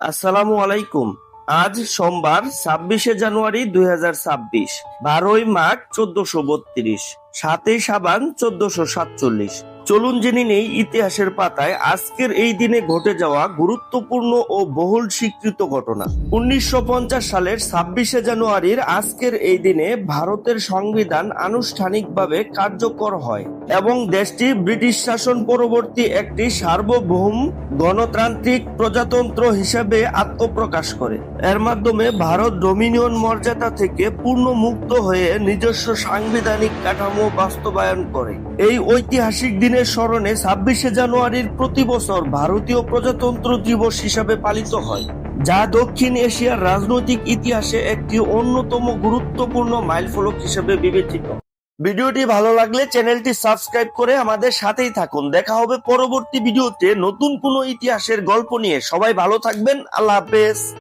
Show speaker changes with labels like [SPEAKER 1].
[SPEAKER 1] আসসালামু আলাইকুম। আজ সোমবার 26শে জানুয়ারি 2026, 12ই মাঘ 1432, 7ই সাবান 1447। চলুন জেনে নেই ইতিহাসের পাতায় আজকের এই দিনে ঘটে যাওয়া গুরুত্বপূর্ণ ও বহুল স্বীকৃত ঘটনা। 1950 সালের 26শে জানুয়ারির আজকের এই দিনে ভারতের সংবিধান আনুষ্ঠানিকভাবে কার্যকর হয় এবং দেশটি ব্রিটিশ শাসন পরবর্তী একটি সার্বভৌম গণতান্ত্রিক প্রজাতন্ত্র হিসেবে আত্মপ্রকাশ করে। এর মাধ্যমে ভারত ডোমিনিয়ন মর্যাদা থেকে পূর্ণ মুক্ত হয়ে নিজস্ব সাংবিধানিক কাঠামো বাস্তবায়ন করে। এই ঐতিহাসিক দিনের স্মরণে 26শে জানুয়ারির প্রতি বছর ভারতীয় প্রজাতন্ত্র দিবস হিসাবে পালিত হয়, যা দক্ষিণ এশিয়ার রাজনৈতিক ইতিহাসে একটি অন্যতম গুরুত্বপূর্ণ মাইলফলক হিসেবে বিবেচিত। ভিডিওটি ভালো লাগলে চ্যানেলটি সাবস্ক্রাইব করে আমাদের সাথেই থাকুন। দেখা হবে পরবর্তী ভিডিওতে নতুন কোনো ইতিহাসের গল্প নিয়ে। সবাই ভালো থাকবেন। আল্লাহ হাফেজ।